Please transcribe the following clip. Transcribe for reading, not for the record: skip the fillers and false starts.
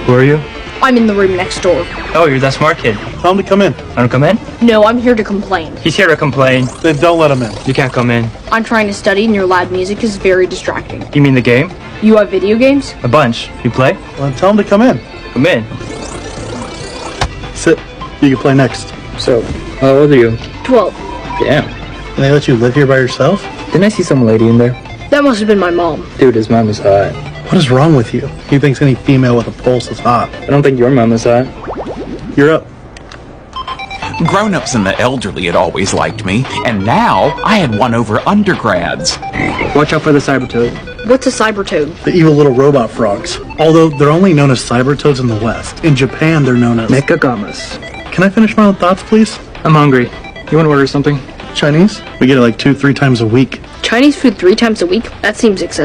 Who are you? I'm in the room next door. Oh, you're that smart kid. Tell him to come in. Want to come in? No, I'm here to complain. He's here to complain. Then don't let him in. You can't come in. I'm trying to study and your loud music is very distracting. You mean the game? You have video games? A bunch. You play? Well, then tell him to come in. Come in. Sit. You can play next. So, how old are you? 12. Damn. Can they let you live here by yourself? Didn't I see some lady in there? That must have been my mom. Dude, his mom is hot. What is wrong with you? He thinks any female with a pulse is hot. I don't think your mom is hot. You're up. Grown-ups and the elderly had always liked me, and now I had won over undergrads. Watch out for the cyber toad. What's a cyber toad? The evil little robot frogs. Although they're only known as cyber toads in the West. In Japan, they're known as Mekagamas. Can I finish my own thoughts, please? I'm hungry. You want to order something? Chinese? We get it like 2-3 times a week. Chinese food 3 times a week? That seems excessive.